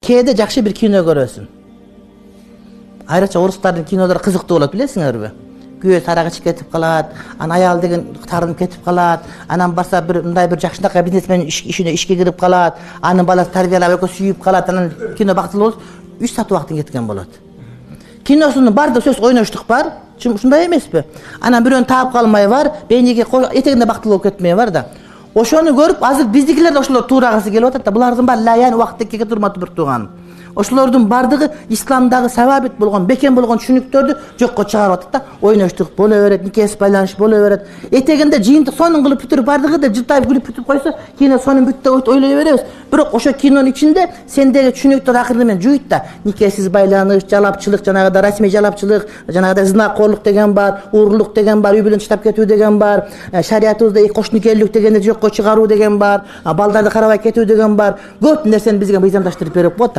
кээде жакшы бир кино көрөсүң. Айрыкча орустардын кинолору кызыктуу болот, билесиңерби? Күйөө сарак ичип кетип калат, анан аял деген тарынып кетип калат, анан барса бир мындай бир жакшынакай бизнесмен ишке кирип калат, анын баласы тарбиялап экөө сүйүп калат, анан кино бактылуу болот, 3 саат убактын кеткен болот. Киносунун бардыгы сөз ойноштук бар, ушундай эмеспи? Анан бирөөнү таап калмай бар, бейнеге этегинде бактылуу болуп кетмей бар да. Ошону көрүп, азыр биздикилер да ошолор туурагысы келип атат да. Булардын баары лаян убакытты кете турматы бир тууган. Ошолордун бардыгы исламдагы сабабит болгон, бекен болгон түшүнүктөрдү жокко чыгарып атат да. Ойноштук боло берет, никеси байланыш боло берет. Этегинде жыйынтык сонун кылып бүтүрүп бардыгы да жылтайып күлүп бүтүп койсо, кийин сонун бүттү деп ойлой беребиз. Бирок ошо кинонун ичинде сендеги түшүнүктөр акыры менен жуйт да. Никесиз байланыш, жалапчылык, жанагыда расмий жалапчылык, жанагыда зинакорлук деген бар, уурулук деген бар, үй бүлөнү таштап кетүү деген бар, шариятыбызда кош никелүүлүк дегенди жокко чыгаруу деген бар, балдарды карабай кетүү деген бар. Көп нерсени бизге мыйзамдаштырып берип коет да.